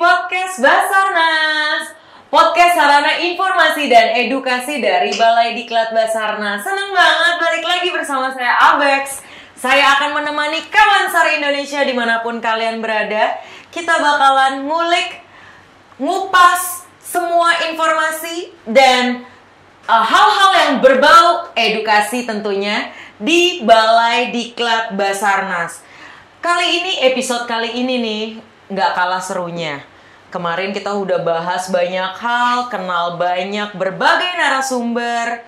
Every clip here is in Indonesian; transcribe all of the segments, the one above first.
podcast Basarnas, podcast sarana informasi dan edukasi dari Balai Diklat Basarnas. Seneng banget balik lagi bersama saya Abex. Saya akan menemani kawan Sar Indonesia dimanapun kalian berada. Kita bakalan ngulik, ngupas semua informasi dan hal-hal yang berbau edukasi tentunya di Balai Diklat Basarnas. Episode kali ini nih nggak kalah serunya. Kemarin kita udah bahas banyak hal, kenal banyak berbagai narasumber.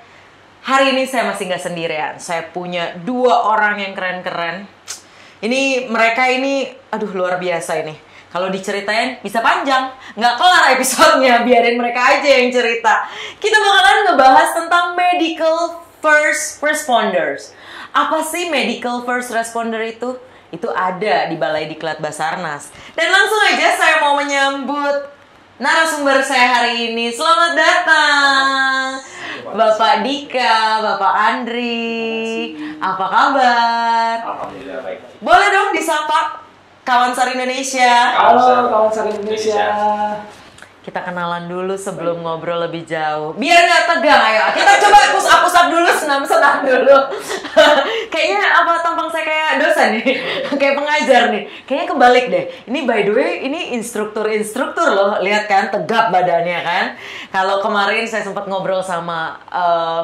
Hari ini saya masih nggak sendirian. Saya punya dua orang yang keren-keren. Mereka ini, luar biasa ini. Kalau diceritain bisa panjang, nggak kelar episodenya. Biarin mereka aja yang cerita. Kita bakalan ngebahas tentang medical first responders. Apa sih medical first responder itu? Itu ada di Balai Diklat Basarnas. Dan langsung aja saya mau menyambut narasumber saya hari ini. Selamat datang Bapak Dika, Bapak Andri. Apa kabar? Alhamdulillah baik. Boleh dong disapa kawan Sar Indonesia. Halo kawan Sar Indonesia. Kita kenalan dulu sebelum ngobrol lebih jauh. Biar nggak tegang, ayo. Kita coba push-up dulu, senam-senam dulu. Kayaknya tampang saya kayak dosen nih. Kayak pengajar nih. Kayaknya kebalik deh. Ini by the way, ini instruktur loh. Lihat kan, tegap badannya kan. Kalau kemarin saya sempat ngobrol sama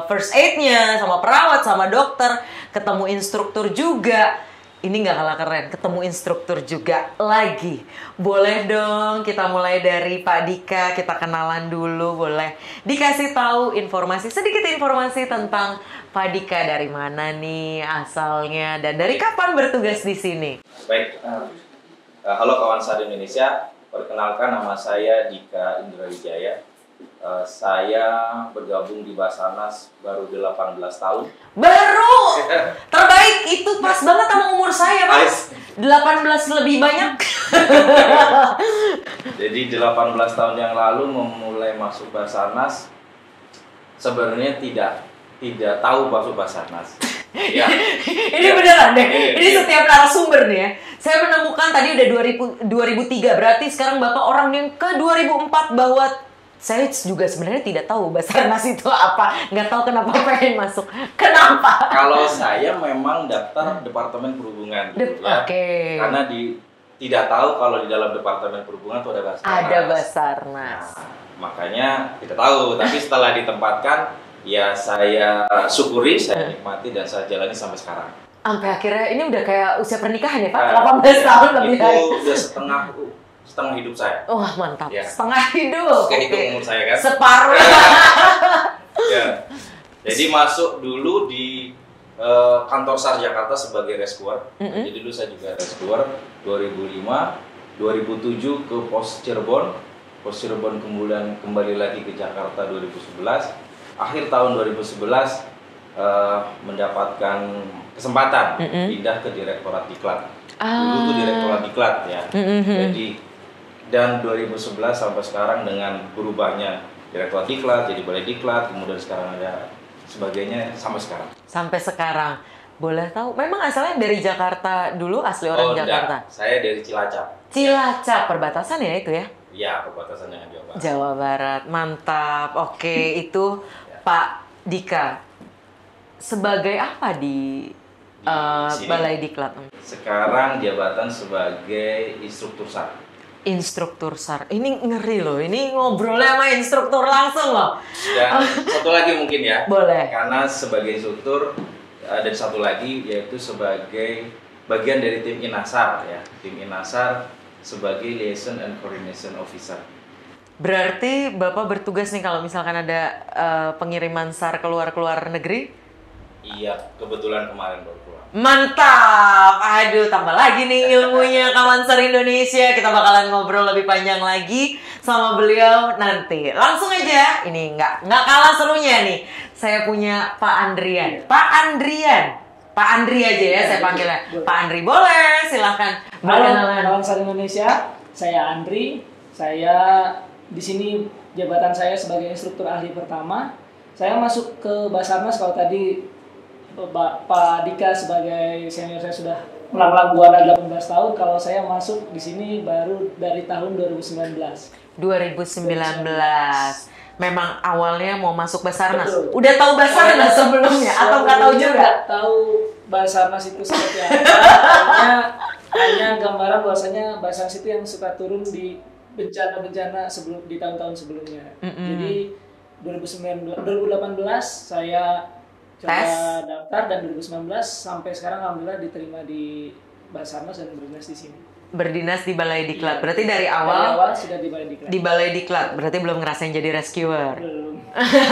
first aid-nya, sama perawat, sama dokter. Ketemu instruktur juga. Ini nggak kalah keren, ketemu instruktur juga lagi. Boleh dong kita mulai dari Pak Dika, kita kenalan dulu boleh. Dikasih tahu sedikit informasi tentang Pak Dika, dari mana nih asalnya dan dari kapan bertugas di sini. Baik, halo kawan Sar Indonesia. Perkenalkan, nama saya Dika Indra Wijaya. Saya bergabung di Basarnas baru 18 tahun. Baru? Terbaik, itu pas banget sama umur saya, Mas. 18 lebih banyak. Jadi 18 tahun yang lalu memulai masuk Basarnas, sebenarnya tidak tahu masuk Basarnas. Ya. Ini beneran deh. Ini setiap narasumber nih ya. Saya menemukan tadi udah 2003, berarti sekarang Bapak orang yang ke 2004 bahwa saya juga sebenarnya tidak tahu Basarnas itu apa. Nggak tahu kenapa pengen masuk. Kenapa? Kalau saya memang daftar Departemen Perhubungan. Ya. Oke. Karena tidak tahu kalau di dalam Departemen Perhubungan itu ada Basarnas. Ada Basarnas. Nah, makanya kita tahu. Tapi setelah ditempatkan, ya saya syukuri, saya nikmati, dan saya jalani sampai sekarang. Sampai akhirnya ini udah kayak usia pernikahan ya Pak? 18 tahun lebih. Itu udah setengah hidup saya. Wah mantap, ya. Setengah hidup. Itu umur saya kan. Separuh. Ya. Jadi masuk dulu di kantor SAR Jakarta sebagai rescuer. Jadi dulu saya juga rescuer 2005, 2007 ke Pos Cirebon. Pos Cirebon kemudian kembali lagi ke Jakarta 2011. Akhir tahun 2011 mendapatkan kesempatan pindah ke Direktorat Diklat. Dulu tuh Direktorat Diklat ya. Jadi dan 2011 sampai sekarang dengan berubahnya Direktorat Diklat jadi Balai Diklat, kemudian sekarang ada sebagainya sampai sekarang. Sampai sekarang. Boleh tahu, memang asalnya dari Jakarta dulu, asli orang Jakarta? Enggak. Saya dari Cilacap. Cilacap, perbatasan ya itu ya? Iya, perbatasan dengan Jawa Barat. Jawa Barat, mantap. Oke, itu Pak Dika. Sebagai apa di Balai Diklat? Sekarang jabatan sebagai instruktur SAR. Instruktur SAR. Ini ngeri loh. Ini ngobrolnya sama instruktur langsung loh. Dan satu lagi mungkin ya. Boleh. Karena sebagai instruktur dan satu lagi yaitu sebagai bagian dari tim INASAR ya. Tim INASAR sebagai Liaison and Coordination Officer. Berarti Bapak bertugas nih kalau misalkan ada pengiriman SAR keluar negeri? Iya, kebetulan kemarin baru keluar. Mantap! Tambah lagi nih ilmunya kawan Sar Indonesia. Kita bakalan ngobrol lebih panjang lagi sama beliau nanti. Langsung aja, ini nggak kalah serunya nih. Saya punya Pak Andrian. Pak Andri aja ya saya panggilnya. Pak Andri, boleh silahkan. Halo kawan Sar Indonesia, saya Andri. Saya di sini jabatan saya sebagai instruktur ahli pertama. Saya masuk ke Basarnas kalau tadi Pak Dika sebagai senior saya sudah melanglang buana 18 tahun. Kalau saya masuk di sini baru dari tahun 2019. 2019. Memang awalnya mau masuk Basarnas. Betul. Udah tahu Basarnas sebelumnya atau nggak tahu juga? Nggak tahu Basarnas itu seperti apa. hanya gambaran bahwasanya Basarnas itu yang suka turun di bencana-bencana sebelum di tahun-tahun sebelumnya. Jadi 2018 saya coba daftar dan 2019 sampai sekarang alhamdulillah diterima di Basarnas dan berdinas di sini. Berdinas di Balai Diklat. Berarti dari Dari awal awal sudah di Balai Diklat. di Balai Diklat. Berarti belum ngerasain jadi rescuer. Belum.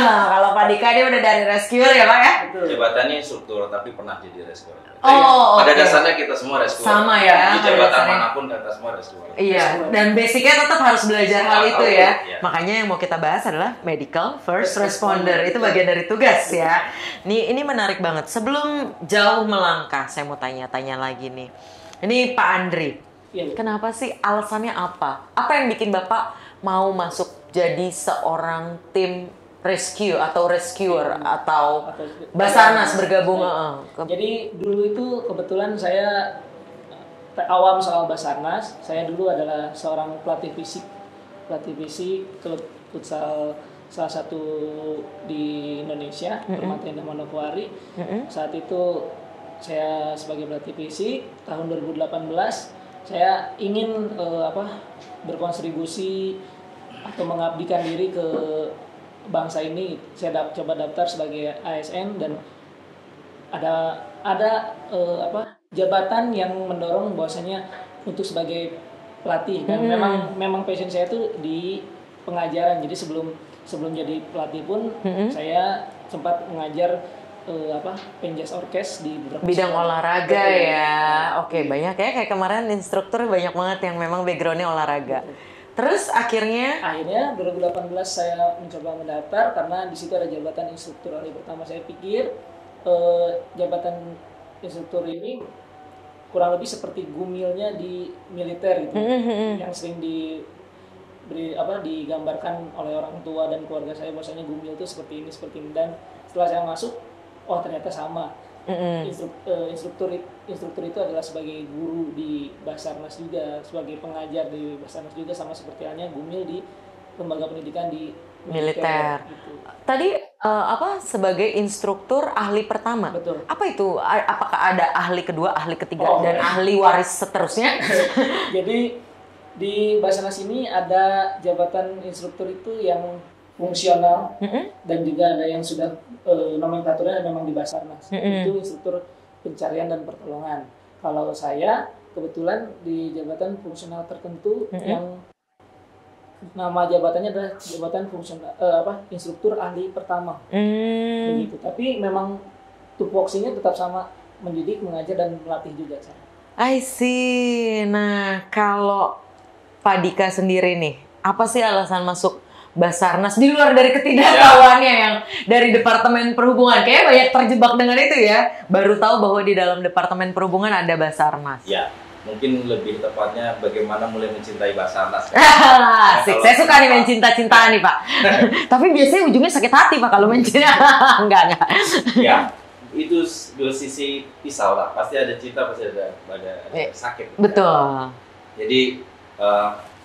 Kalau Pak Dika dia udah dari rescuer ya Pak ya? Betul. Jabatannya instruktur tapi pernah jadi rescuer. Oh, Pada oke. dasarnya kita semua rescuer. Sama ya, Di pada jabatan dasarnya. manapun kita semua rescuer. Iya, dan basicnya tetap harus belajar hal itu ya. Iya. Makanya yang mau kita bahas adalah medical first responder. Itu bagian dari tugas ya. Ini menarik banget. Sebelum jauh melangkah, saya mau tanya-tanya lagi nih. Ini Pak Andri. Iya. Kenapa sih? Alasannya apa? Apa yang bikin Bapak mau masuk jadi seorang tim rescue atau rescuer atau Basarnas bergabung? Jadi dulu itu kebetulan saya awam soal Basarnas. Saya dulu adalah seorang pelatih fisik klub futsal salah satu di Indonesia, Permata Indah Manokwari. Saat itu saya sebagai pelatih fisik tahun 2018 saya ingin berkontribusi atau mengabdikan diri ke bangsa ini. Saya coba daftar sebagai ASN dan ada jabatan yang mendorong bahwasanya untuk sebagai pelatih dan memang passion saya itu di pengajaran. Jadi sebelum jadi pelatih pun saya sempat mengajar penjas orkes di beberapa Bidang sekolah. olahraga Betul. ya. Oke, banyak ya, kayak kemarin instruktur banyak banget yang memang backgroundnya olahraga. Terus akhirnya 2018 saya mencoba mendaftar karena di situ ada jabatan instruktur ahli pertama. Saya pikir jabatan instruktur ini kurang lebih seperti gumilnya di militer gitu, yang sering digambarkan oleh orang tua dan keluarga saya bahwasanya gumil itu seperti ini dan setelah saya masuk, oh ternyata sama. Instruktur itu adalah sebagai guru di Basarnas juga, sebagai pengajar di Basarnas juga, sama seperti halnya gumil di lembaga pendidikan di militer. gitu. Tadi sebagai instruktur ahli pertama. Betul. Apa itu? Apakah ada ahli kedua, ahli ketiga, Oh, dan ahli waris seterusnya? Jadi di Basarnas ini ada jabatan instruktur itu yang fungsional dan juga ada yang sudah nomenklaturnya memang di Basarnas. Itu instruktur pencarian dan pertolongan. Kalau saya kebetulan di jabatan fungsional tertentu yang nama jabatannya adalah jabatan fungsional instruktur ahli pertama. Begitu. Tapi memang tupoksinya tetap sama, mendidik, mengajar dan melatih juga saya. I see. Nah, kalau Pak Dika sendiri nih, apa sih alasan masuk Basarnas di luar dari ketidaktahuannya yang dari Departemen Perhubungan? Kayaknya banyak terjebak dengan itu ya. Baru tahu bahwa di dalam Departemen Perhubungan ada Basarnas. Ya, mungkin lebih tepatnya bagaimana mulai mencintai Basarnas. Asik, saya suka nih main cinta-cintaan nih Pak. Tapi biasanya ujungnya sakit hati Pak kalau main cinta. Enggak. Ya, itu dua sisi pisau lah. Pasti ada cinta, pasti ada sakit. Betul. Jadi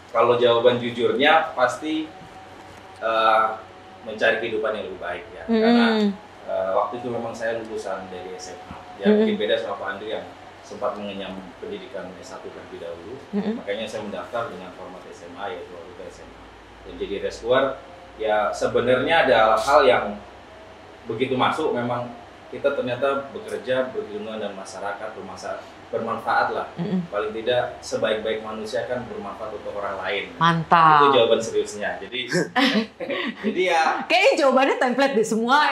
kalau jawaban jujurnya pasti mencari kehidupan yang lebih baik ya. Karena waktu itu memang saya lulusan dari SMA. Ya mungkin beda sama Pak Andri yang sempat mengenyam pendidikan S1 terlebih dahulu. Makanya saya mendaftar dengan format SMA, yaitu waktu itu SMA. Dan jadi rescuer, ya sebenarnya ada hal yang begitu masuk memang kita ternyata bekerja berhubungan dengan masyarakat, bermanfaat lah. Paling tidak sebaik-baik manusia kan bermanfaat untuk orang lain. Mantap. Itu jawaban seriusnya. Jadi ya. Kayaknya jawabannya template deh semua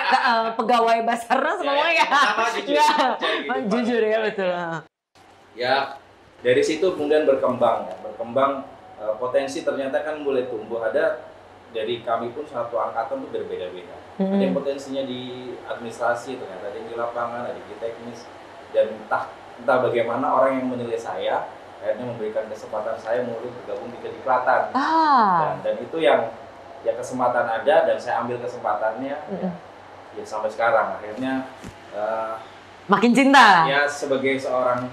pegawai Basarnas ngomongnya. Sama Jujur ya, betul. Ya dari situ kemudian berkembang. Potensi ternyata kan mulai tumbuh. Ada dari kami pun satu angkatan tuh berbeda-beda. Ada yang potensinya di administrasi, ternyata ada yang di lapangan, ada di teknis, dan entah bagaimana orang yang menilai saya akhirnya memberikan kesempatan saya mulai bergabung di Kediklatan. Dan itu yang ya kesempatan ada dan saya ambil kesempatannya ya sampai sekarang akhirnya makin cinta. ya sebagai seorang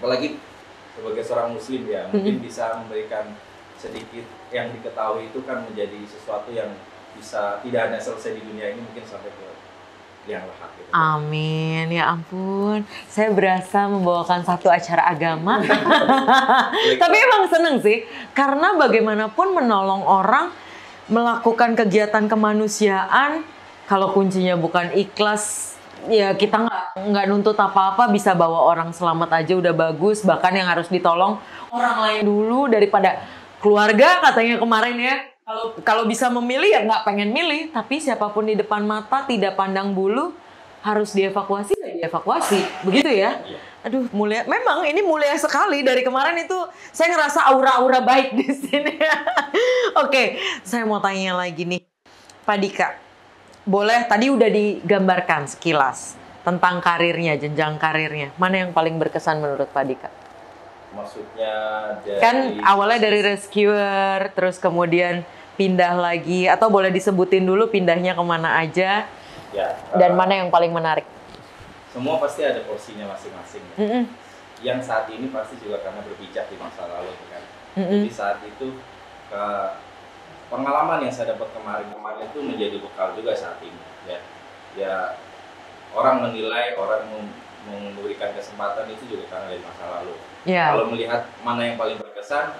apalagi sebagai seorang muslim ya, mungkin bisa memberikan sedikit yang diketahui itu kan menjadi sesuatu yang bisa tidak hanya selesai di dunia ini, mungkin sampai ke liang lahat gitu. Amin, ya ampun. Saya berasa membawakan satu acara agama. Tapi emang seneng sih, karena bagaimanapun menolong orang, melakukan kegiatan kemanusiaan, kalau kuncinya bukan ikhlas, ya kita nggak nuntut apa-apa, bisa bawa orang selamat aja udah bagus. Bahkan yang harus ditolong orang lain dulu daripada keluarga katanya kemarin ya. Kalau bisa memilih ya nggak pengen milih, tapi siapapun di depan mata tidak pandang bulu, harus dievakuasi ya dievakuasi, begitu ya. Aduh, mulia, memang ini mulia sekali. Dari kemarin itu saya ngerasa aura-aura baik di sini. Oke, saya mau tanya lagi nih, Pak Dika, boleh, tadi udah digambarkan sekilas tentang karirnya, jenjang karirnya. Mana yang paling berkesan menurut Pak Dika? Maksudnya dari... Kan awalnya dari rescuer, terus kemudian pindah lagi, atau boleh disebutin dulu pindahnya kemana aja, ya, dan mana yang paling menarik? Semua pasti ada porsinya masing-masing ya. Yang saat ini pasti juga karena berpijak di masa lalu kan. Jadi saat itu pengalaman yang saya dapat kemarin itu menjadi bekal juga saat ini ya orang menilai, orang memberikan kesempatan itu juga karena dari masa lalu. Kalau melihat mana yang paling berkesan,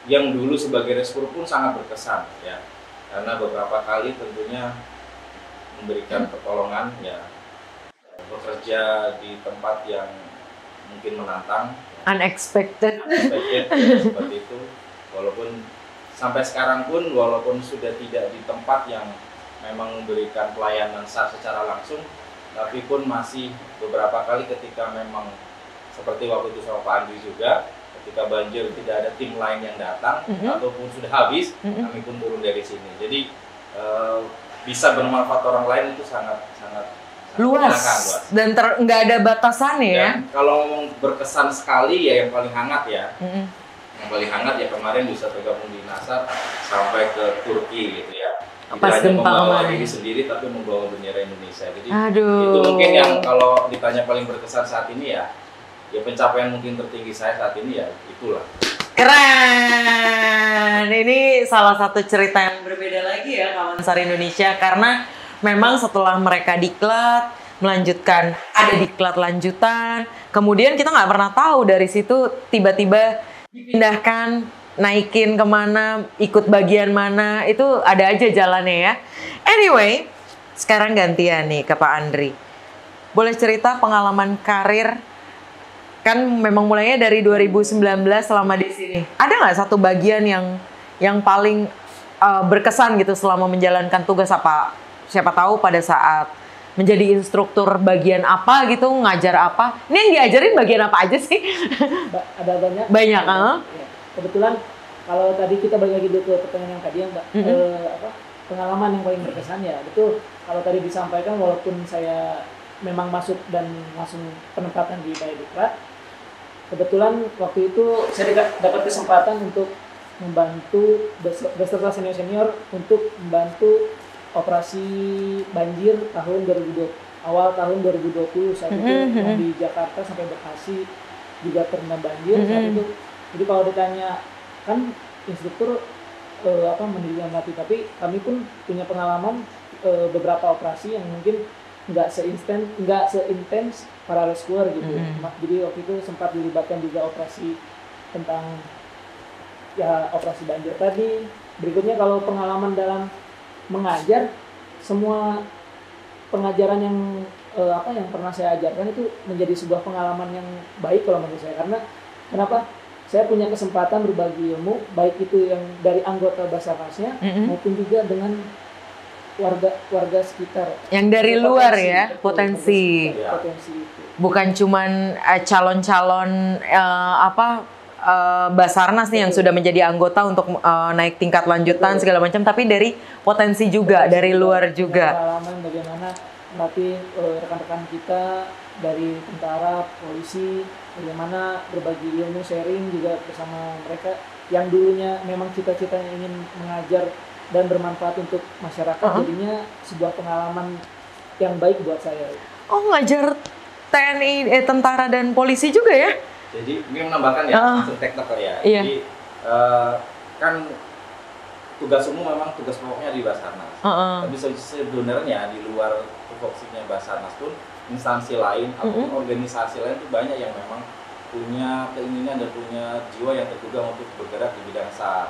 yang dulu sebagai rescuer pun sangat berkesan ya, karena beberapa kali tentunya memberikan pertolongan ya, bekerja di tempat yang mungkin menantang, unexpected ya, seperti itu. Walaupun sampai sekarang pun, walaupun sudah tidak di tempat yang memang memberikan pelayanan secara langsung, tapi pun masih beberapa kali ketika memang seperti waktu itu sama Pak Andri juga, ketika banjir tidak ada tim lain yang datang ataupun sudah habis, kami pun turun dari sini. Jadi bisa bermanfaat orang lain itu sangat luas dan nggak ada batasannya ya. Kalau ngomong berkesan sekali ya yang paling hangat ya. Yang paling hangat ya kemarin bisa tergabung di Nasar sampai ke Turki gitu ya. Pas tidak hanya gempa membawa kemarin diri sendiri tapi membawa bendera Indonesia. Jadi aduh, itu mungkin yang kalau ditanya paling berkesan saat ini ya pencapaian mungkin tertinggi saya saat ini ya itulah. Keren. Ini salah satu cerita yang berbeda lagi ya kawan SAR Indonesia, karena memang setelah mereka diklat, melanjutkan, ada diklat lanjutan, kemudian kita nggak pernah tahu dari situ tiba-tiba dipindahkan, naikin kemana, ikut bagian mana, itu ada aja jalannya ya. Anyway, sekarang gantian nih ke Pak Andri. Boleh cerita pengalaman karir, kan memang mulainya dari 2019 selama di sini. Ada nggak satu bagian yang paling berkesan gitu selama menjalankan tugas apa? Siapa tahu pada saat menjadi instruktur bagian apa gitu, ngajar apa. Ini yang diajarin bagian apa aja sih? Ada banyak. Banyak, ya. Kebetulan kalau tadi kita balik lagi ke pertanyaan yang tadi ya Mbak, pengalaman yang paling berkesan ya, betul. Kalau tadi disampaikan walaupun saya memang masuk dan langsung penempatan di Balai Diklat, kebetulan waktu itu saya dapat kesempatan untuk membantu beserta senior-senior untuk membantu operasi banjir awal tahun 2020 saat itu yang di Jakarta sampai Bekasi juga terendam banjir saat itu. Jadi kalau ditanya kan instruktur mendirikan melatih, tapi kami pun punya pengalaman beberapa operasi yang mungkin nggak seintens para rescuer gitu. Jadi waktu itu sempat dilibatkan juga operasi tentang operasi banjir tadi. Berikutnya kalau pengalaman dalam mengajar, semua pengajaran yang yang pernah saya ajarkan itu menjadi sebuah pengalaman yang baik kalau menurut saya, karena kenapa? Saya punya kesempatan berbagi ilmu, baik itu yang dari anggota Basarnasnya maupun juga dengan warga sekitar. Yang dari luar ya, potensi. Bukan cuman calon-calon Basarnas nih yang sudah menjadi anggota untuk naik tingkat lanjutan segala macam, tapi dari potensi juga, dari luar juga. Pengalaman bagaimana melatih rekan-rekan kita dari tentara, polisi, bagaimana berbagi ilmu, sharing juga bersama mereka yang dulunya memang cita-citanya ingin mengajar dan bermanfaat untuk masyarakat, jadinya sebuah pengalaman yang baik buat saya. Oh, ngajar TNI, tentara dan polisi juga ya? Jadi ini menambahkan ya, langsung teknikal ya. Iya. Jadi kan tugas umum memang tugas pokoknya di Basarnas. Tapi sebenarnya di luar tupoksinya Basarnas pun instansi lain ataupun organisasi lain itu banyak yang memang punya keinginan dan punya jiwa yang tergugah untuk bergerak di bidang SAR.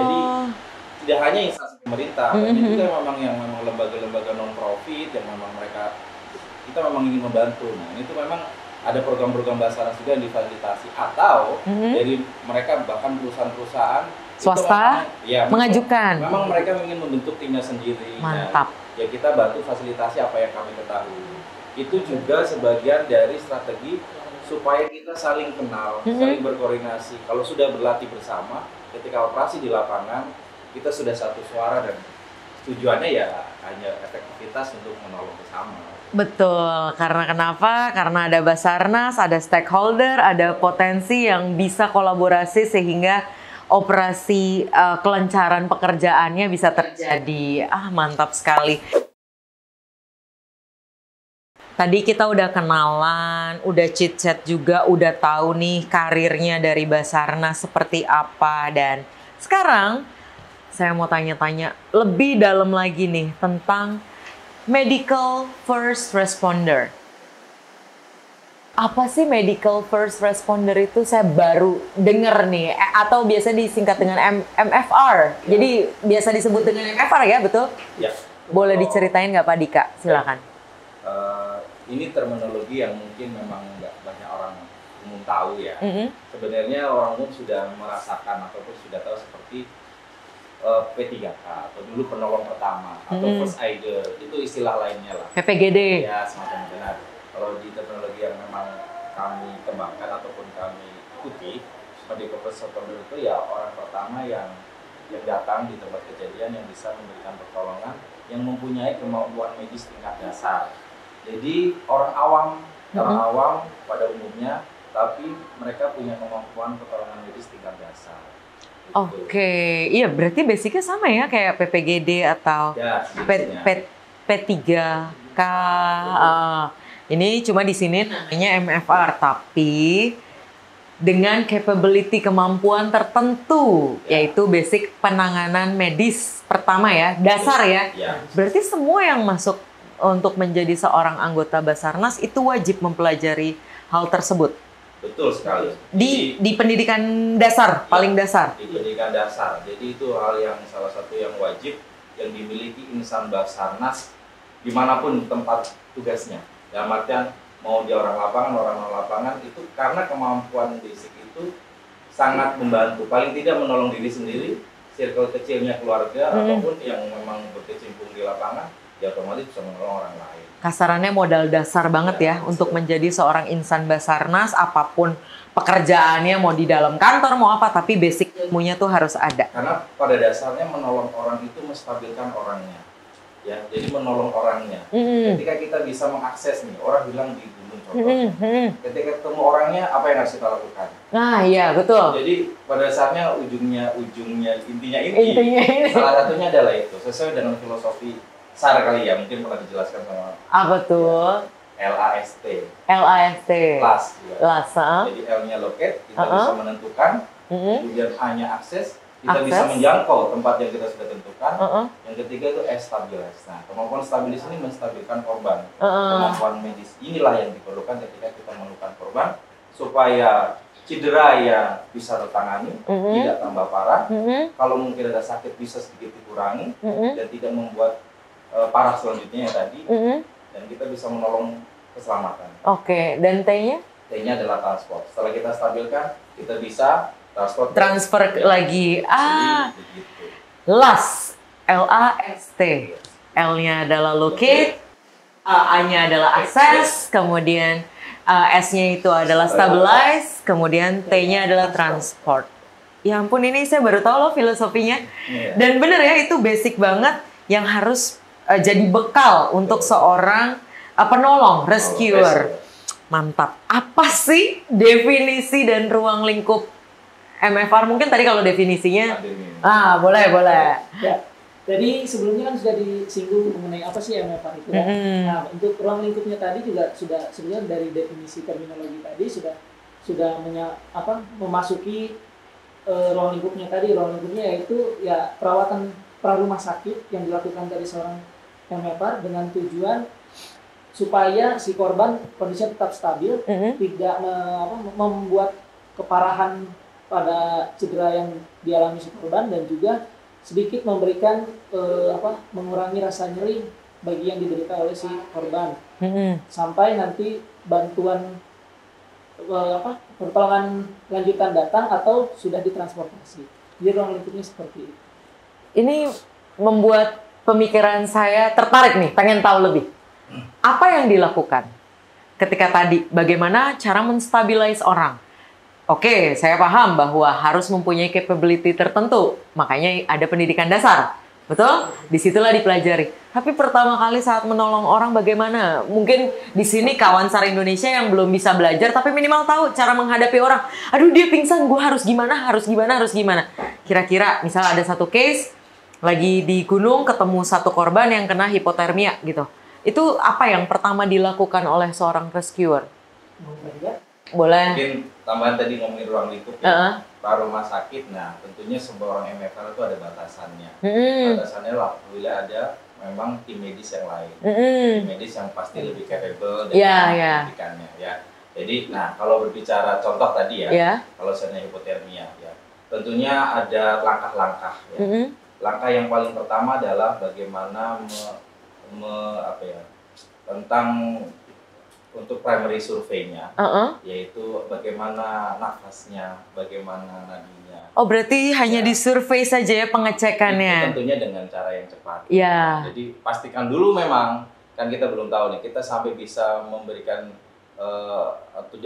Jadi tidak hanya instansi pemerintah, banyak juga yang memang lembaga-lembaga non-profit yang memang kita memang ingin membantu. Nah, itu memang ada program-program Basarnas juga yang difasilitasi atau dari mereka bahkan perusahaan-perusahaan swasta mengajukan. Memang mereka ingin membentuk timnya sendiri. Mantap. Ya kita bantu fasilitasi apa yang kami ketahui. Itu juga sebagian dari strategi supaya kita saling kenal, saling berkoordinasi. Kalau sudah berlatih bersama, ketika operasi di lapangan, kita sudah satu suara dan tujuannya ya hanya efektivitas untuk menolong bersama. Betul, karena kenapa? Karena ada Basarnas, ada stakeholder, ada potensi yang bisa kolaborasi sehingga operasi kelancaran pekerjaannya bisa terjadi. Mantap sekali. Tadi kita udah kenalan, udah chit-chat juga, udah tahu nih karirnya dari Basarnas seperti apa. Dan sekarang saya mau tanya-tanya lebih dalam lagi nih tentang medical first responder. Apa sih medical first responder itu? Saya baru denger nih, atau biasa disingkat dengan MFR. Jadi biasa disebut dengan MFR ya, betul? Ya. Boleh diceritain nggak Pak Dika? Silakan. Ini terminologi yang mungkin memang nggak banyak orang umum tahu ya. Sebenarnya orang umum sudah merasakan ataupun sudah tahu seperti P3K atau dulu penolong pertama atau first aider, itu istilah lainnya lah. PPGD. Ya, semacam benar. Kalau di teknologi yang memang kami kembangkan ataupun kami ikuti, medical first responder itu ya orang pertama yang datang di tempat kejadian yang bisa memberikan pertolongan, yang mempunyai kemampuan medis tingkat dasar. Jadi orang awam pada umumnya, tapi mereka punya kemampuan pertolongan medis tingkat dasar. Oke, iya berarti basicnya sama ya kayak PPGD atau ya, P3K. Ini cuma di sini namanya MFR, tapi dengan capability kemampuan tertentu, yaitu basic penanganan medis pertama ya, dasar ya. Berarti semua yang masuk untuk menjadi seorang anggota Basarnas itu wajib mempelajari hal tersebut. Betul sekali. Di pendidikan dasar, paling dasar. Di pendidikan dasar. Jadi itu hal yang salah satu yang wajib yang dimiliki insan Basarnas dimanapun tempat tugasnya. Dalam artian mau dia orang lapangan, non lapangan, itu karena kemampuan basic itu sangat membantu. Paling tidak menolong diri sendiri, circle kecilnya keluarga ataupun yang memang berkecimpung di lapangan, ya otomatis bisa menolong orang lain. Kasarannya modal dasar banget ya untuk menjadi seorang insan Basarnas, apapun pekerjaannya, mau di dalam kantor, mau apa, tapi basic ilmunya tuh harus ada. Karena pada dasarnya menolong orang itu menstabilkan orangnya. Ya, jadi menolong orangnya. Ketika kita bisa mengakses nih, orang bilang di gunung contohnya. Ketika ketemu orangnya, apa yang harus kita lakukan? Nah, iya betul. Jadi pada dasarnya intinya ini. Salah satunya adalah itu, sesuai dengan filosofi SAR kali ya, mungkin pernah dijelaskan sama. Apa tuh? LAST. LAST. LAS. Jadi L-nya locate, kita bisa menentukan. Kemudian A-nya akses, kita bisa menjangkau tempat yang kita sudah tentukan. Yang ketiga itu stabilize. Nah, kemampuan stabilis ini menstabilkan korban. Kemampuan medis inilah yang diperlukan ketika kita menemukan korban supaya cedera yang bisa tertangani, tidak tambah parah. Kalau mungkin ada sakit bisa sedikit dikurangi dan tidak membuat parah selanjutnya yang tadi. Dan kita bisa menolong keselamatan. Oke, dan T-nya? T-nya adalah transport. Setelah kita stabilkan, kita bisa transfer lagi. LAST. LAST. L-nya adalah locate, A-nya adalah access, kemudian S-nya itu adalah stabilize, kemudian T-nya adalah transport. Ya ampun, ini saya baru tahu loh filosofinya. Dan bener ya, itu basic banget yang harus jadi bekal untuk seorang penolong, rescuer. Mantap. Apa sih definisi dan ruang lingkup MFR? Mungkin tadi kalau definisinya, boleh. Ya. Jadi sebelumnya kan sudah disinggung mengenai apa sih MFR itu ya. Nah, untuk ruang lingkupnya tadi juga sudah sebenarnya dari definisi terminologi tadi sudah memasuki ruang lingkupnya tadi. Ruang lingkupnya yaitu ya perawatan pra-rumah sakit yang dilakukan dari seorang MFR dengan tujuan supaya si korban kondisinya tetap stabil, tidak membuat keparahan pada cedera yang dialami si korban, dan juga sedikit memberikan mengurangi rasa nyeri bagi yang diderita oleh si korban, sampai nanti bantuan pertolongan lanjutan datang atau sudah ditransportasi. Jadi ruang lingkupnya seperti itu. Ini membuat pemikiran saya tertarik nih, pengen tahu lebih. Apa yang dilakukan ketika tadi, bagaimana cara menstabilize orang? Oke, saya paham bahwa harus mempunyai capability tertentu, makanya ada pendidikan dasar, betul? Disitulah dipelajari. Tapi pertama kali saat menolong orang bagaimana? Mungkin di sini kawan SAR Indonesia yang belum bisa belajar, tapi minimal tahu cara menghadapi orang. Aduh, dia pingsan, gue harus gimana? Kira-kira misal ada satu case, lagi di gunung ketemu satu korban yang kena hipotermia gitu. Itu apa yang pertama dilakukan oleh seorang rescuer? Boleh. Mungkin tambahan tadi ngomongin ruang lingkup ya, rumah sakit. Nah, tentunya seorang MFR itu ada batasannya. Batasannya lah, bila ada memang tim medis yang lain, tim medis yang pasti lebih capable dari pendidikannya ya. Jadi, nah kalau berbicara contoh tadi ya, kalau seandainya hipotermia ya, tentunya ada langkah-langkah ya. Langkah yang paling pertama adalah bagaimana tentang untuk primary survey-nya, yaitu bagaimana nafasnya, bagaimana nadinya. Oh, berarti hanya disurvey saja ya pengecekannya? Itu tentunya dengan cara yang cepat. Ya. Jadi pastikan dulu memang, kan kita belum tahu nih, kita sampai bisa memberikan atau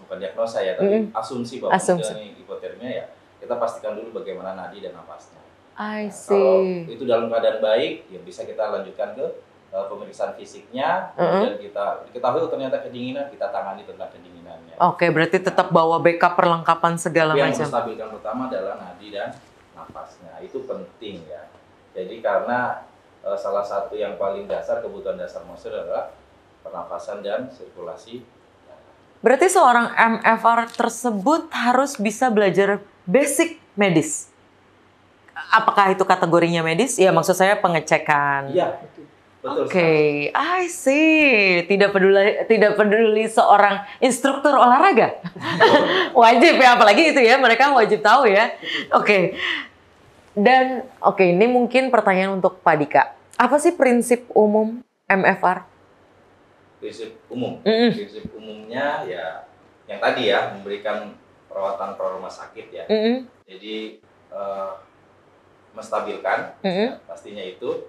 bukan diagnosa ya, tapi asumsi bahwa ini hipotermia ya, kita pastikan dulu bagaimana nadi dan nafasnya. I see. Kalau itu dalam keadaan baik, ya bisa kita lanjutkan ke pemeriksaan fisiknya, dan kita diketahui ternyata kedinginan, kita tangani tentang kedinginannya. Oke, berarti tetap bawa backup perlengkapan segala macam. Yang menstabilkan pertama adalah nadi dan nafasnya, itu penting ya. Jadi karena salah satu yang paling dasar, kebutuhan dasar manusia adalah pernafasan dan sirkulasi. Berarti seorang MFR tersebut harus bisa belajar basic medis. Apakah itu kategorinya medis? Ya, maksud saya pengecekan. Iya, betul. Oke, I see. Tidak peduli seorang instruktur olahraga. Wajib ya, apalagi itu ya, mereka wajib tahu ya. Oke. Dan ini mungkin pertanyaan untuk Pak Dika. Apa sih prinsip umum MFR? Prinsip umum. Prinsip umumnya ya yang tadi ya, memberikan perawatan pra-rumah sakit ya. Jadi menstabilkan, ya, pastinya itu.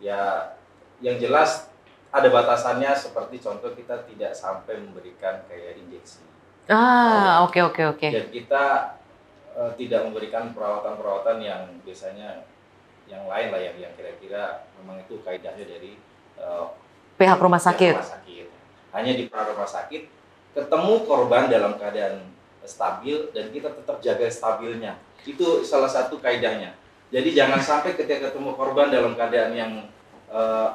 Ya, yang jelas ada batasannya, seperti contoh kita tidak sampai memberikan kayak injeksi. Oke. Dan kita tidak memberikan perawatan-perawatan yang biasanya yang lain lah, yang kira-kira memang itu kaidahnya dari pihak rumah sakit. Hanya di pra-rumah sakit ketemu korban dalam keadaan stabil dan kita tetap jaga stabilnya. Itu salah satu kaidahnya. Jadi jangan sampai ketika ketemu korban dalam keadaan yang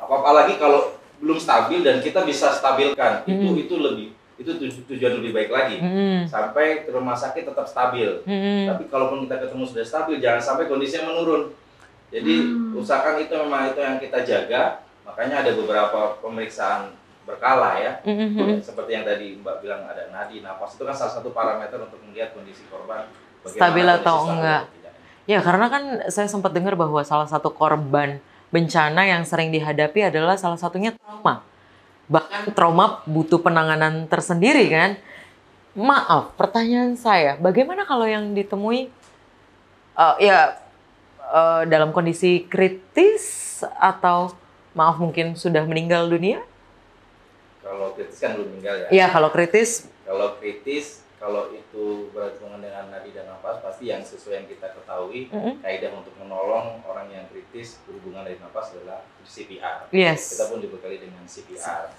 apalagi kalau belum stabil dan kita bisa stabilkan, itu tujuan lebih baik lagi. Sampai ke rumah sakit tetap stabil. Tapi kalaupun kita ketemu sudah stabil, jangan sampai kondisinya menurun. Jadi usahakan itu memang itu yang kita jaga. Makanya ada beberapa pemeriksaan berkala ya. Seperti yang tadi Mbak bilang, ada nadi, nafas, itu kan salah satu parameter untuk melihat kondisi korban stabil atau enggak. Ya, karena kan saya sempat dengar bahwa salah satu korban bencana yang sering dihadapi adalah salah satunya trauma. Bahkan trauma butuh penanganan tersendiri kan. Maaf, pertanyaan saya, bagaimana kalau yang ditemui dalam kondisi kritis atau maaf mungkin sudah meninggal dunia? Kalau kritis kan belum meninggal ya. Iya, kalau kritis. Kalau itu berhubungan dengan nadi dan nafas, pasti yang sesuai yang kita ketahui, kaidah untuk menolong orang yang kritis berhubungan dari nafas adalah CPR. Yes. Kita pun dibekali dengan CPR.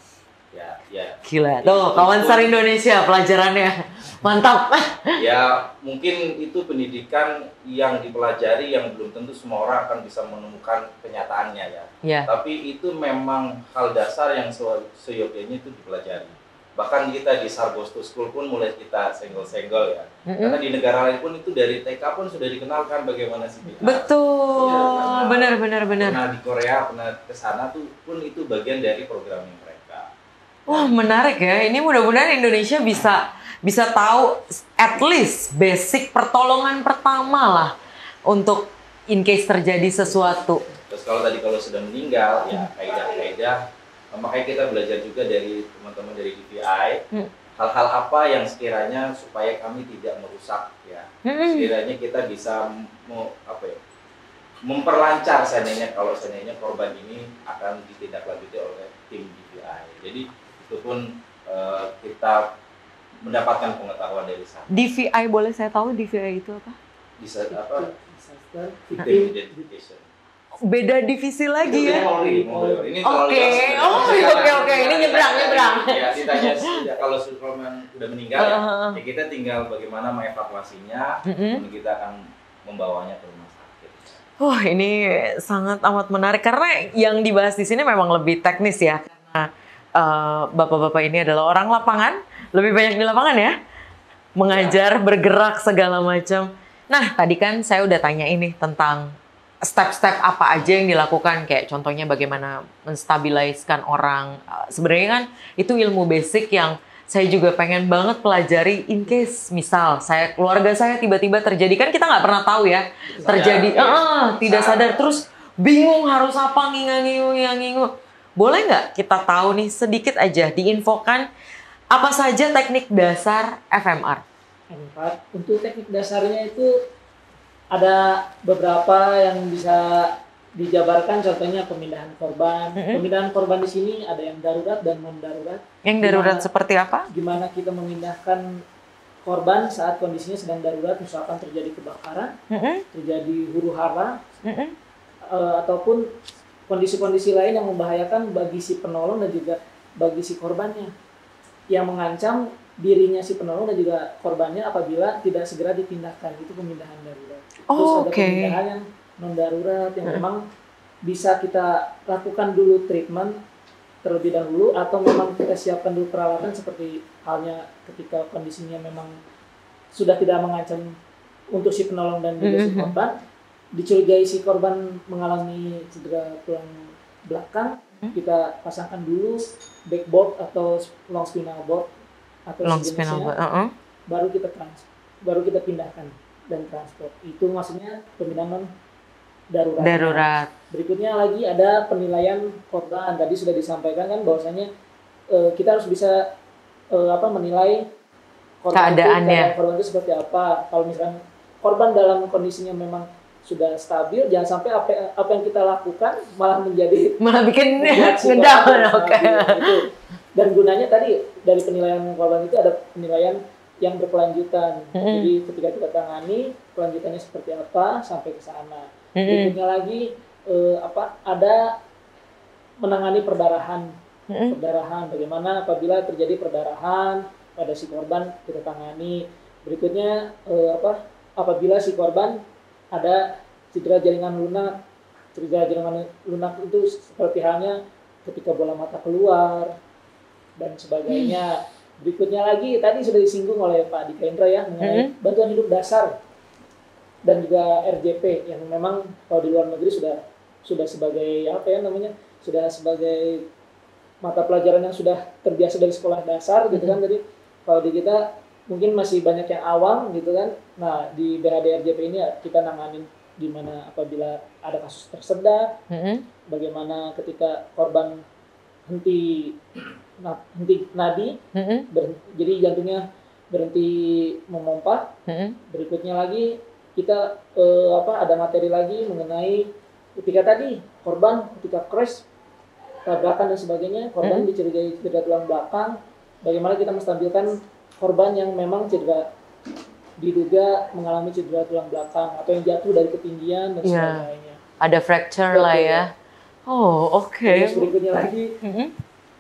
Ya. Gila, tuh kawan SAR Indonesia pelajarannya mantap. Ya mungkin itu pendidikan yang dipelajari yang belum tentu semua orang akan bisa menemukan kenyataannya ya. Tapi itu memang hal dasar yang seyogyanya itu dipelajari. Bahkan kita di SAR Goes to School pun mulai kita senggol-senggol ya. Karena di negara lain pun itu dari TK pun sudah dikenalkan bagaimana CPR. Betul, ya, benar. Pernah di Korea, pernah ke sana tuh pun itu bagian dari programnya mereka. Wah, menarik ya. Ini mudah-mudahan Indonesia bisa tahu at least basic pertolongan pertama lah untuk in case terjadi sesuatu. Terus kalau sudah meninggal ya kaidah-kaidah, makanya kita belajar juga dari teman-teman dari DPI hal-hal apa yang sekiranya supaya kami tidak merusak ya. Sekiranya kita bisa memperlancar seandainya korban ini akan ditindaklanjuti oleh tim DPI. Jadi itu pun kita mendapatkan pengetahuan dari sana. DVI, boleh saya tahu DVI itu apa? Disaster Victim Identification. Beda divisi lagi ya? Ini Oke, ini nyebrang. Ya, ditanya kalau Superman udah meninggal ya kita tinggal bagaimana mengevakuasinya, dan kita akan membawanya ke rumah sakit. Wah, ini sangat amat menarik karena yang dibahas di sini memang lebih teknis ya. Karena bapak-bapak ini adalah orang lapangan, lebih banyak di lapangan ya, mengajar, bergerak segala macam. Nah, tadi kan saya udah tanya ini tentang step-step apa aja yang dilakukan, kayak contohnya bagaimana menstabiliskan orang. Sebenarnya kan itu ilmu basic yang saya juga pengen banget pelajari in case misal keluarga saya tiba-tiba terjadi, kan kita nggak pernah tahu ya, terjadi tidak sadar terus bingung harus apa, ngingu. Boleh nggak kita tahu nih sedikit aja diinfokan apa saja teknik dasar FMR? Untuk teknik dasarnya itu ada beberapa yang bisa dijabarkan, contohnya pemindahan korban. Pemindahan korban di sini ada yang darurat dan non darurat. Yang darurat seperti apa? Gimana kita memindahkan korban saat kondisinya sedang darurat, misalkan terjadi kebakaran, terjadi huru-hara, ataupun kondisi-kondisi lain yang membahayakan bagi si penolong dan juga bagi si korbannya, yang mengancam dirinya si penolong dan juga korbannya apabila tidak segera dipindahkan. Itu pemindahan darurat. Terus ada pemindahan yang non darurat yang memang bisa kita lakukan dulu treatment terlebih dahulu, atau memang kita siapkan dulu peralatan seperti halnya ketika kondisinya memang sudah tidak mengancam untuk si penolong dan juga si korban. Dicurigai si korban mengalami cedera tulang belakang, kita pasangkan dulu backboard atau long spinal board atau sejenisnya, baru kita pindahkan dan transport. Itu maksudnya pemindahan darurat. Berikutnya lagi ada penilaian korban. Tadi sudah disampaikan kan bahwasanya kita harus bisa menilai keadaannya. Korban itu seperti apa. Kalau misalkan korban dalam kondisinya memang sudah stabil, jangan sampai apa yang kita lakukan malah bikin ngedown. Dan gunanya tadi dari penilaian korban itu ada penilaian yang berkelanjutan. Jadi ketika kita tangani, kelanjutannya seperti apa sampai ke sana. Berikutnya lagi ada menangani perdarahan. Bagaimana apabila terjadi perdarahan pada si korban, kita tangani. Berikutnya apabila si korban ada cedera jaringan lunak. Cedera jaringan lunak itu seperti halnya ketika bola mata keluar dan sebagainya. Berikutnya lagi tadi sudah disinggung oleh Pak Dika Indra ya, mengenai bantuan hidup dasar dan juga RJP yang memang kalau di luar negeri sudah sebagai sudah sebagai mata pelajaran yang sudah terbiasa dari sekolah dasar gitu kan. Jadi kalau di kita mungkin masih banyak yang awam gitu kan. Nah, di BHD RJP ini kita nanganin di mana apabila ada kasus tersedak, bagaimana ketika korban henti nadi, jadi jantungnya berhenti memompa. Berikutnya lagi kita ada materi lagi mengenai ketika tadi korban ketika crash, tabrakan dan sebagainya, korban dicurigai cedera tulang belakang, bagaimana kita menstabilkan korban yang memang diduga mengalami cedera tulang belakang atau yang jatuh dari ketinggian dan sebagainya. Ada fracture lah ya. Oh, oke. Terus berikutnya lagi,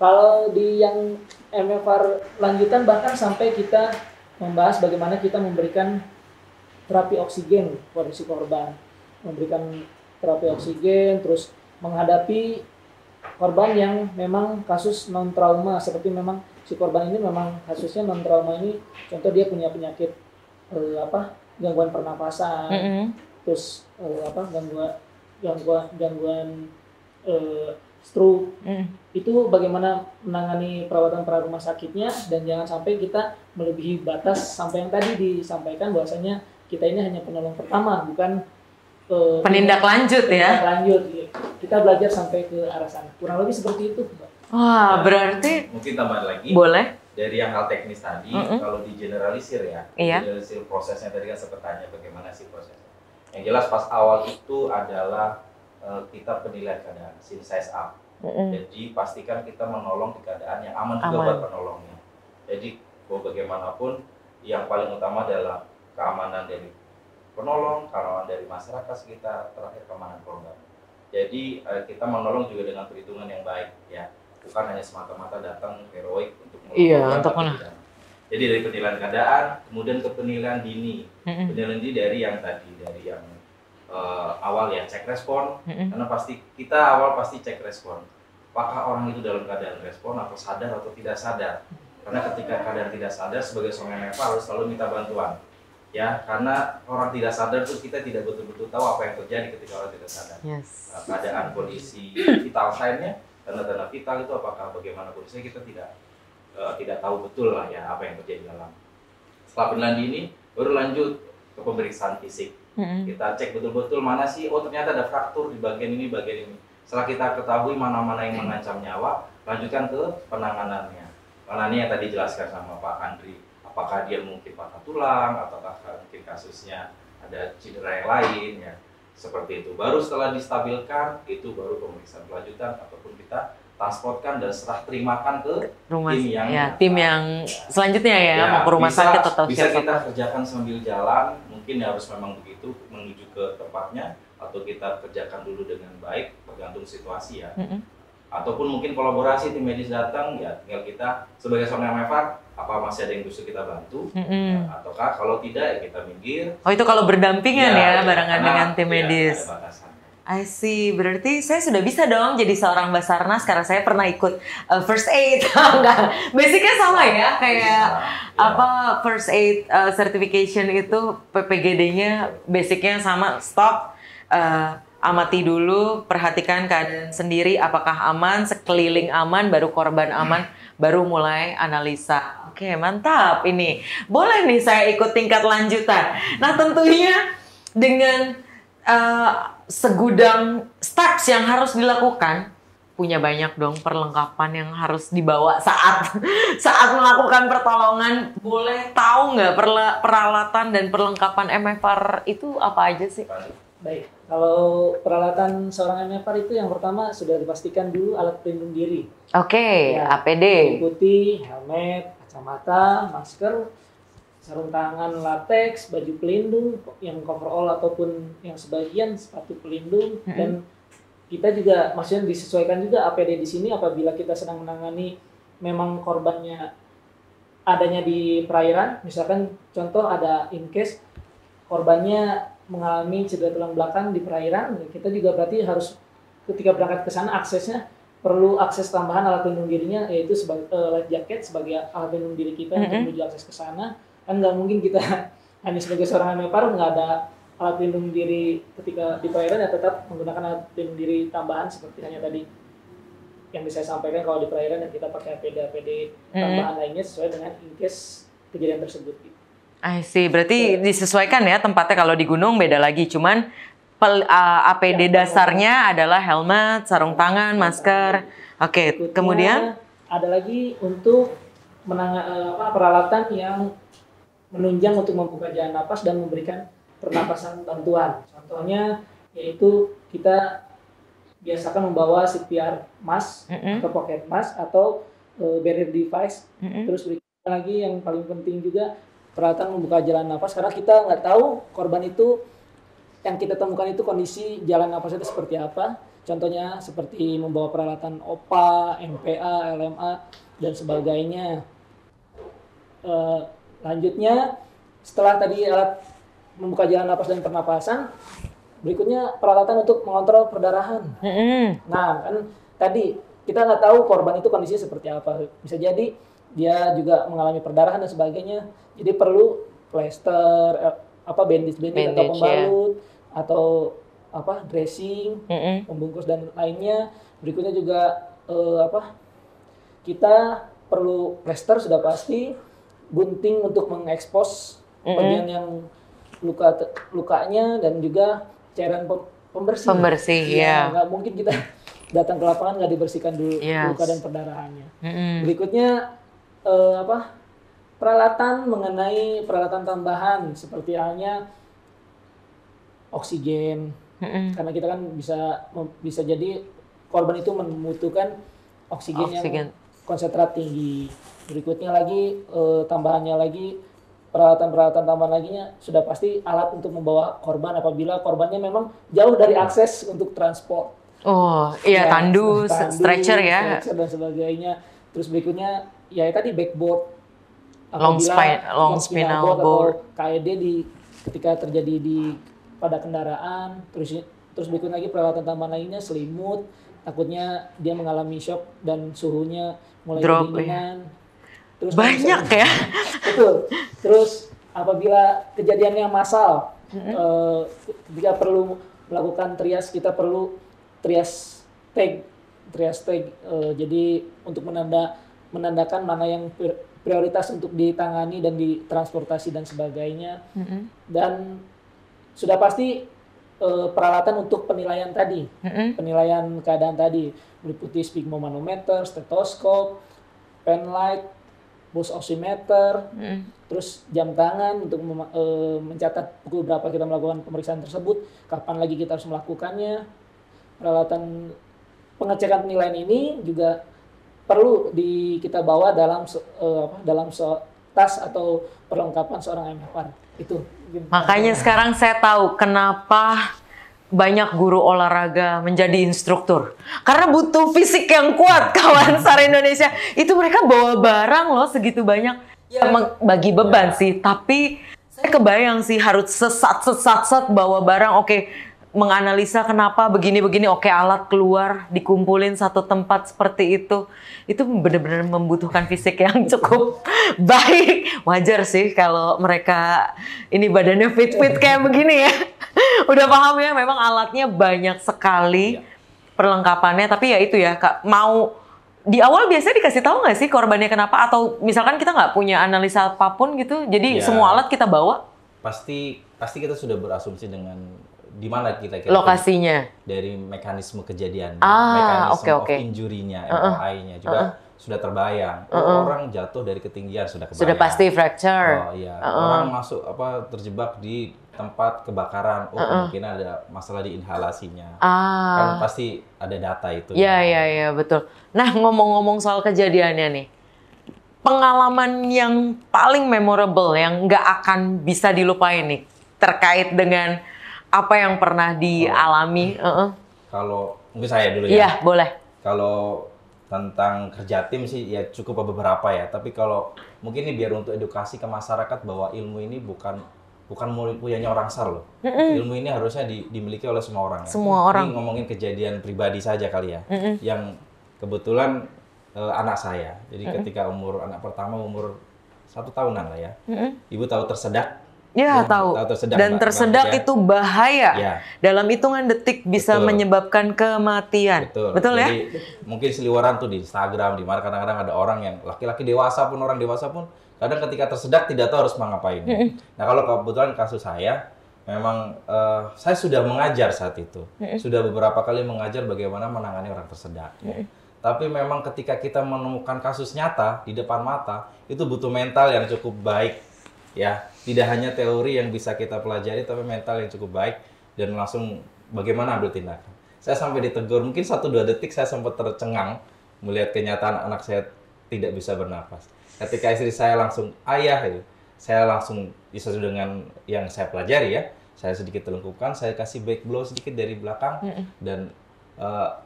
Kalau di yang MFR lanjutan bahkan sampai kita membahas bagaimana kita memberikan terapi oksigen kepada si korban, memberikan terapi oksigen, terus menghadapi korban yang memang kasus non trauma, seperti memang si korban ini memang kasusnya non trauma ini, contoh dia punya penyakit gangguan pernapasan, terus gangguan stroke, itu bagaimana menangani perawatan rumah sakitnya, dan jangan sampai kita melebihi batas sampai yang tadi disampaikan bahwasanya kita ini hanya penolong pertama, bukan penindak lanjut ya. Lanjut, kita belajar sampai ke arah sana, kurang lebih seperti itu. Wah, berarti mungkin tambahan lagi. Boleh. Dari yang hal teknis tadi, kalau di generalisir ya, generalisir prosesnya tadi kan sempat tanya bagaimana sih prosesnya. Yang jelas pas awal itu adalah kita penilaian keadaan, size up. Jadi pastikan kita menolong di keadaan yang aman juga buat penolongnya. Jadi bagaimanapun yang paling utama adalah keamanan dari penolong, keamanan dari masyarakat sekitar, terakhir keamanan korban. Jadi kita menolong juga dengan perhitungan yang baik ya, bukan hanya semata-mata datang heroik untuk menolong. Jadi dari penilaian keadaan, kemudian ke penilaian dini. Penilaian dini dari yang awal ya, cek respon, karena pasti kita awal pasti cek respon. Apakah orang itu dalam keadaan respon atau sadar atau tidak sadar? Karena ketika keadaan tidak sadar, sebagai seorang MFA harus selalu minta bantuan. Ya, karena orang tidak sadar itu kita tidak betul-betul tahu apa yang terjadi ketika orang tidak sadar. Keadaan kondisi vital sign-nya, tanda-tanda vital itu apakah bagaimana kondisinya, kita tidak tahu betul lah ya apa yang terjadi dalam. Setelah penilaian dini, baru lanjut ke pemeriksaan fisik. Kita cek betul-betul mana sih, oh ternyata ada fraktur di bagian ini, bagian ini. Setelah kita ketahui mana-mana yang mengancam nyawa, lanjutkan ke penanganannya. Penanganannya yang tadi dijelaskan sama Pak Andri, apakah dia mungkin patah tulang, ataukah mungkin kasusnya ada cedera yang lain ya, seperti itu. Baru setelah distabilkan, itu baru pemeriksaan lanjutan ataupun kita transportkan dan serah terimakan ke tim yang selanjutnya ya, mau ke rumah sakit atau bisa kita kerjakan sambil jalan, mungkin harus memang begitu menuju ke tempatnya, atau kita kerjakan dulu dengan baik tergantung situasi ya. Ataupun mungkin kolaborasi, tim medis datang ya, tinggal kita sebagai seorang MFA apa masih ada yang bisa kita bantu, ataukah kalau tidak ya kita minggir. Oh, itu kalau berdampingan ya barengan dengan tim medis. Ada batasan. I see, berarti saya sudah bisa dong jadi seorang Basarnas karena saya pernah ikut first aid. Enggak, basicnya sama ya, kayak first aid certification itu PPGD-nya basicnya sama. Stop, amati dulu, perhatikan keadaan sendiri apakah aman, sekeliling aman, baru korban aman, baru mulai analisa. Oke, mantap ini. Boleh nih saya ikut tingkat lanjutan. Nah, tentunya dengan segudang steps yang harus dilakukan, punya banyak dong perlengkapan yang harus dibawa saat melakukan pertolongan. Boleh tahu nggak peralatan dan perlengkapan MFR itu apa aja sih? Baik, kalau peralatan seorang MFR itu yang pertama sudah dipastikan dulu alat pelindung diri. Oke, ya, APD. Putih, helmet, kacamata, masker, sarung tangan latex, baju pelindung yang coverall ataupun yang sebagian sepatu pelindung, dan kita juga maksudnya disesuaikan juga APD di sini apabila kita sedang menangani memang korbannya adanya di perairan, misalkan contoh ada in case korbannya mengalami cedera tulang belakang di perairan, kita juga berarti harus ketika berangkat ke sana aksesnya perlu akses tambahan alat pelindung dirinya, yaitu sebagai life jacket sebagai alat pelindung diri kita untuk menuju akses ke sana. Kan nggak mungkin kita hanya sebagai seorang MFR nggak ada alat pelindung diri ketika di perairan, ya tetap menggunakan alat pelindung diri tambahan seperti hanya tadi yang bisa saya sampaikan. Kalau di perairan ya kita pakai APD tambahan lainnya sesuai dengan in case kejadian tersebut. I see, berarti disesuaikan ya tempatnya. Kalau di gunung beda lagi, cuman APD dasarnya adalah helmet, sarung tangan, masker. Oke, kemudian ada lagi untuk peralatan yang menunjang untuk membuka jalan napas dan memberikan pernapasan bantuan. Contohnya yaitu kita biasakan membawa CPR mask atau pocket mask atau barrier device. Terus berikutnya lagi yang paling penting juga peralatan membuka jalan napas, karena kita nggak tahu korban itu yang kita temukan itu kondisi jalan napasnya itu seperti apa. Contohnya seperti membawa peralatan OPA, MPA, LMA, dan sebagainya. Lanjutnya, setelah tadi alat membuka jalan napas dan pernapasan, berikutnya peralatan untuk mengontrol perdarahan. Nah, kan tadi kita nggak tahu korban itu kondisinya seperti apa. Bisa jadi dia juga mengalami perdarahan dan sebagainya. Jadi perlu plester, bandage atau pembalut, atau dressing, pembungkus dan lainnya. Berikutnya juga kita perlu plester sudah pasti, gunting untuk mengekspos bagian yang lukanya, dan juga cairan pembersih. Ya. Nggak mungkin kita datang ke lapangan nggak dibersihkan dulu luka dan perdarahannya. Berikutnya peralatan mengenai peralatan tambahan seperti halnya oksigen. Karena kita kan bisa jadi korban itu membutuhkan oksigen yang konsentrat tinggi. Berikutnya lagi tambahannya lagi peralatan tambahan laginya sudah pasti alat untuk membawa korban apabila korbannya memang jauh dari akses untuk transport. Tandus, stretcher ya. Stretcher dan sebagainya. Terus berikutnya ya tadi backboard. Long spinal board atau KED ketika terjadi pada kendaraan. Terus berikutnya lagi peralatan tambahan lainnya selimut. Takutnya dia mengalami shock dan suhunya mulai kedinginan. Terus banyak ya. Betul. Terus apabila kejadiannya massal, ketika perlu melakukan trias, kita perlu trias tag. Jadi untuk menandakan mana yang prioritas untuk ditangani dan ditransportasi dan sebagainya. Dan sudah pasti peralatan untuk penilaian tadi, penilaian keadaan tadi meliputi sphygmomanometer, stetoskop, pen light, pulse oximeter, terus jam tangan untuk mencatat pukul berapa kita melakukan pemeriksaan tersebut, kapan lagi kita harus melakukannya. Peralatan pengecekan penilaian ini juga perlu kita bawa dalam tas atau perlengkapan seorang MFR. Itu. Makanya sekarang saya tahu kenapa banyak guru olahraga menjadi instruktur. Karena butuh fisik yang kuat, kawan SAR Indonesia. Itu mereka bawa barang loh segitu banyak. Ya bagi beban sih, tapi saya kebayang sih harus sesat bawa barang. Oke, menganalisa kenapa begini-begini. Oke, alat keluar, dikumpulin satu tempat seperti itu. Itu benar-benar membutuhkan fisik yang cukup baik. Wajar sih kalau mereka ini badannya fit kayak begini ya. Udah paham ya, memang alatnya banyak sekali perlengkapannya. Tapi ya itu ya, Kak, mau di awal biasanya dikasih tahu nggak sih korbannya kenapa? Atau misalkan kita nggak punya analisa apapun gitu, jadi semua alat kita bawa? Pasti kita sudah berasumsi dengan di mana kita lokasinya, dari mekanisme kejadian, mekanisme of injury-nya, MOI-nya juga sudah terbayang. Orang jatuh dari ketinggian sudah kebayang. Sudah pasti fracture. Orang masuk terjebak di tempat kebakaran, kemungkinan ada masalah di inhalasinya. Kan pasti ada data itu. Iya, betul. Nah, ngomong-ngomong soal kejadiannya nih, pengalaman yang paling memorable yang nggak akan bisa dilupain nih terkait dengan apa yang pernah dialami. Kalau mungkin saya dulu ya. Iya, boleh. Kalau tentang kerja tim sih ya cukup beberapa ya. Tapi kalau mungkin ini biar untuk edukasi ke masyarakat bahwa ilmu ini bukan punyanya orang SAR loh. Ilmu ini harusnya dimiliki oleh semua orang. Semua orang. Ini ngomongin kejadian pribadi saja kali ya. Yang kebetulan anak saya. Jadi ketika anak pertama umur 1 tahunan lah ya. Ibu tahu tersedak. Ya, tahu. Dan tersedak itu bahaya. Dalam hitungan detik bisa menyebabkan kematian. Betul ya? Jadi mungkin seliweran tuh di Instagram, di mana kadang-kadang ada orang yang laki-laki dewasa pun, orang dewasa pun kadang ketika tersedak tidak tahu harus mengapain. Nah, kalau kebetulan kasus saya, memang saya sudah mengajar saat itu. Sudah beberapa kali mengajar bagaimana menangani orang tersedak. Tapi memang ketika kita menemukan kasus nyata di depan mata, itu butuh mental yang cukup baik. Ya, tidak hanya teori yang bisa kita pelajari, tapi mental yang cukup baik dan langsung bagaimana ambil tindakan. Saya sampai ditegur, mungkin 1-2 detik saya sempat tercengang melihat kenyataan anak saya tidak bisa bernafas. Ketika istri saya langsung, ayah, saya langsung sesuai dengan yang saya pelajari ya, saya sedikit telungkupkan, saya kasih back blow sedikit dari belakang dan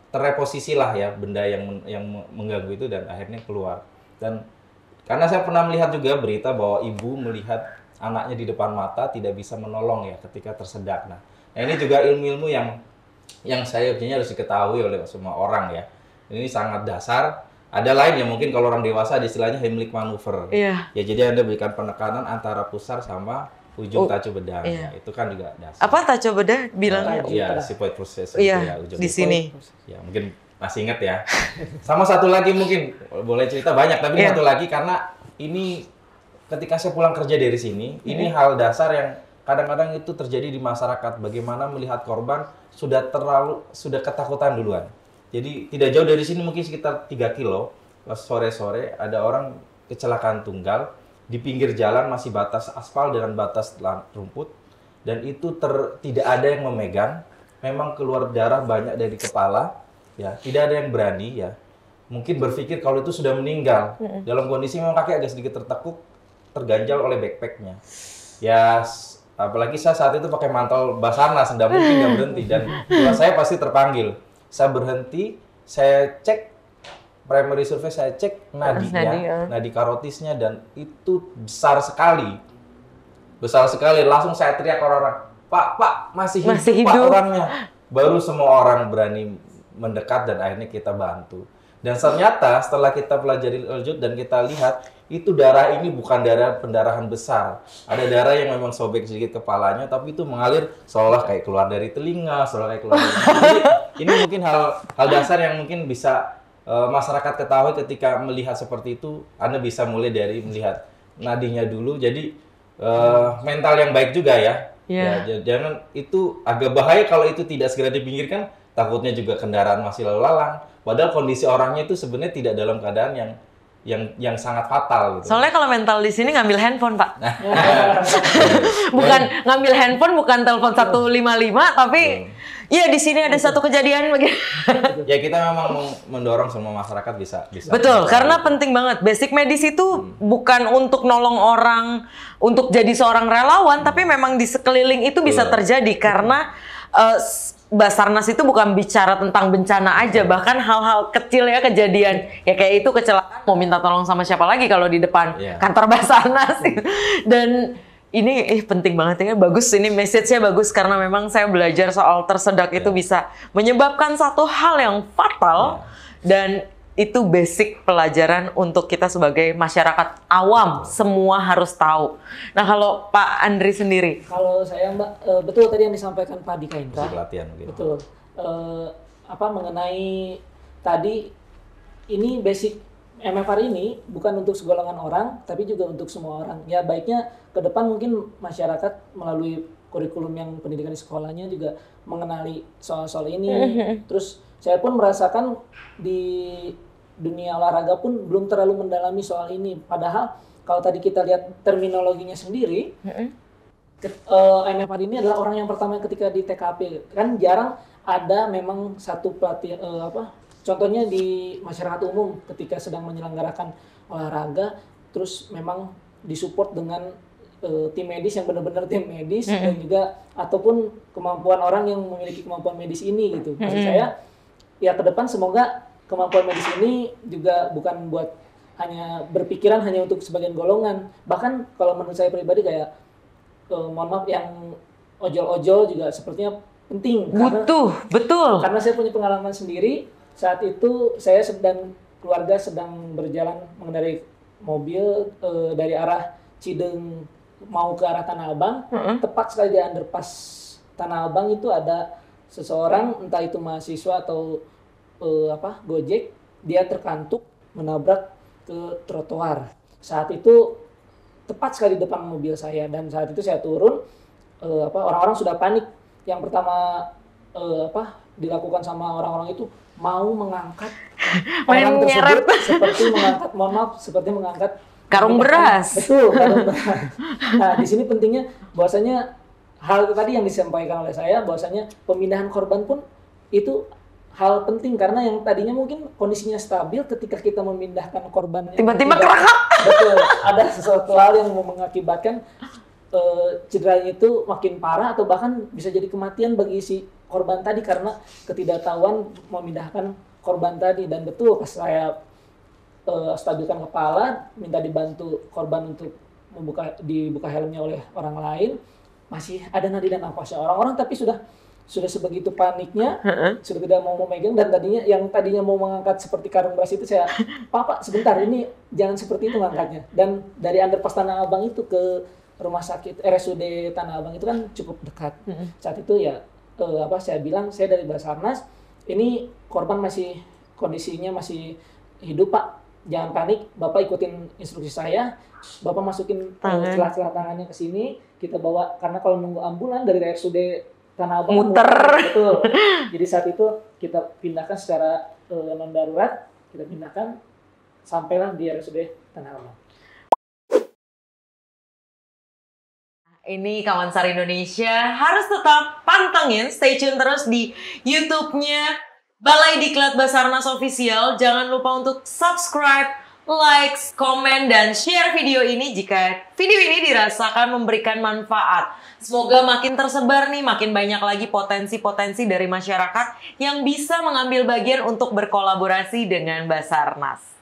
terreposisi lah ya benda yang mengganggu itu dan akhirnya keluar. Dan karena saya pernah melihat juga berita bahwa ibu melihat anaknya di depan mata tidak bisa menolong ya ketika tersedak. Nah ini juga ilmu-ilmu yang saya punya harus diketahui oleh semua orang ya. Ini sangat dasar. Ada lain yang mungkin kalau orang dewasa istilahnya Heimlich maneuver. Iya. Ya jadi Anda berikan penekanan antara pusar sama ujung tacu bedang. Iya. Ya, itu kan juga dasar. Apa tacu bedah bilangnya? Iya, Sepoid process. Iya, ujung di sini. Ya mungkin masih ingat ya. Sama satu lagi mungkin boleh cerita banyak tapi satu lagi karena ini ketika saya pulang kerja dari sini, ini hal dasar yang kadang-kadang itu terjadi di masyarakat. Bagaimana melihat korban sudah ketakutan duluan. Jadi tidak jauh dari sini mungkin sekitar 3 kilo. Pas sore-sore ada orang kecelakaan tunggal di pinggir jalan masih batas aspal dengan batas rumput dan itu tidak ada yang memegang. Memang keluar darah banyak dari kepala. Ya, tidak ada yang berani ya. Mungkin berpikir kalau itu sudah meninggal. Dalam kondisi memang kaki agak sedikit tertekuk, terganjal oleh backpacknya. Ya, apalagi saya saat itu pakai mantel Basarnas, tidak mungkin nggak berhenti. Dan kalau saya pasti terpanggil. Saya berhenti, saya cek primary survey, saya cek nadinya, nadi karotisnya dan itu besar sekali. Besar sekali. Langsung saya teriak orang-orang, Pak, masih hidup Pak orangnya. Baru semua orang berani mendekat dan akhirnya kita bantu. Dan ternyata setelah kita pelajari lanjut dan kita lihat itu darah ini bukan darah pendarahan besar. Ada darah yang memang sobek sedikit kepalanya tapi itu mengalir seolah kayak keluar dari telinga, seolah kayak keluar dari Jadi, ini mungkin hal dasar yang mungkin bisa masyarakat ketahui ketika melihat seperti itu. Anda bisa mulai dari melihat nadinya dulu. Jadi mental yang baik juga ya. Ya, jangan itu agak bahaya kalau itu tidak segera dipinggirkan. Takutnya juga kendaraan masih lalu lalang. Padahal kondisi orangnya itu sebenarnya tidak dalam keadaan yang sangat fatal gitu. Soalnya kalau mental di sini ngambil handphone, Pak. Bukan ngambil handphone, bukan telepon 155, tapi iya di sini ada satu kejadian begini. Ya kita memang mendorong semua masyarakat bisa. Betul, karena penting banget. Basic medis itu bukan untuk nolong orang, untuk jadi seorang relawan, tapi memang di sekeliling itu bisa terjadi karena Basarnas itu bukan bicara tentang bencana aja, bahkan hal-hal kecil ya kejadian. Ya kayak itu kecelakaan mau minta tolong sama siapa lagi kalau di depan kantor Basarnas. Dan ini penting banget ya, bagus ini message-nya bagus karena memang saya belajar soal tersedak itu bisa menyebabkan satu hal yang fatal dan itu basic pelajaran untuk kita sebagai masyarakat awam, semua harus tahu. Nah kalau Pak Andri sendiri? Kalau saya Mbak, betul tadi yang disampaikan Pak Dika Indra. Betul. Mengenai tadi, ini basic MFR ini bukan untuk segolongan orang, tapi juga untuk semua orang. Ya baiknya ke depan mungkin masyarakat melalui kurikulum yang pendidikan di sekolahnya juga mengenali soal-soal ini. Terus saya pun merasakan di dunia olahraga pun belum terlalu mendalami soal ini. Padahal kalau tadi kita lihat terminologinya sendiri, MFR ini adalah orang yang pertama ketika di TKP. Kan jarang ada memang satu pelatihan, contohnya di masyarakat umum ketika sedang menyelenggarakan olahraga, terus memang disupport dengan tim medis yang benar-benar tim medis dan juga ataupun kemampuan orang yang memiliki kemampuan medis ini gitu. Maksud saya ya ke depan semoga kemampuan medis ini juga bukan buat hanya berpikiran hanya untuk sebagian golongan. Bahkan kalau menurut saya pribadi kayak mohon maaf yang ojol-ojol juga sepertinya penting. Betul. Karena saya punya pengalaman sendiri. Saat itu saya dan keluarga sedang berjalan mengendarai mobil dari arah Cideng mau ke arah Tanah Abang. Tepat sekali di underpass Tanah Abang itu ada seseorang, entah itu mahasiswa atau Gojek, dia terkantuk menabrak ke trotoar. Saat itu tepat sekali di depan mobil saya dan saat itu saya turun, orang-orang sudah panik. Yang pertama dilakukan sama orang-orang itu mau mengangkat orang tersebut seperti mengangkat karung beras. Betul, karung beras. Nah, di sini pentingnya bahwasanya hal itu tadi yang disampaikan oleh saya, bahwasanya pemindahan korban pun itu hal penting karena yang tadinya mungkin kondisinya stabil ketika kita memindahkan korban tiba-tiba kerakak. Betul, ada sesuatu hal yang mengakibatkan cederanya itu makin parah atau bahkan bisa jadi kematian bagi si korban tadi karena ketidaktahuan memindahkan korban tadi. Dan betul pas saya stabilkan kepala, minta dibantu korban untuk dibuka helmnya oleh orang lain, masih ada nadi dan nafasnya orang-orang, tapi sudah sebegitu paniknya, sudah tidak mau memegang. Dan tadinya mau mengangkat seperti karung beras itu, saya Pak sebentar, ini jangan seperti itu ngangkatnya. Dan dari underpass Tanah Abang itu ke rumah sakit RSUD Tanah Abang itu kan cukup dekat. Saat itu ya saya bilang, saya dari Basarnas, ini korban masih kondisinya masih hidup Pak, jangan panik, Bapak ikutin instruksi saya, Bapak masukin celah-celah tangannya ke sini, kita bawa, karena kalau nunggu ambulan dari RSUD Tanah Abang muter. Betul. Jadi saat itu kita pindahkan secara non darurat, kita pindahkan sampailah di RSUD Tanah Abang. Ini Kawan SAR Indonesia harus tetap pantengin, stay tune terus di YouTube-nya Balai Diklat Basarnas Official. Jangan lupa untuk subscribe, like, komen, dan share video ini jika video ini dirasakan memberikan manfaat. Semoga makin tersebar nih, makin banyak lagi potensi-potensi dari masyarakat yang bisa mengambil bagian untuk berkolaborasi dengan Basarnas.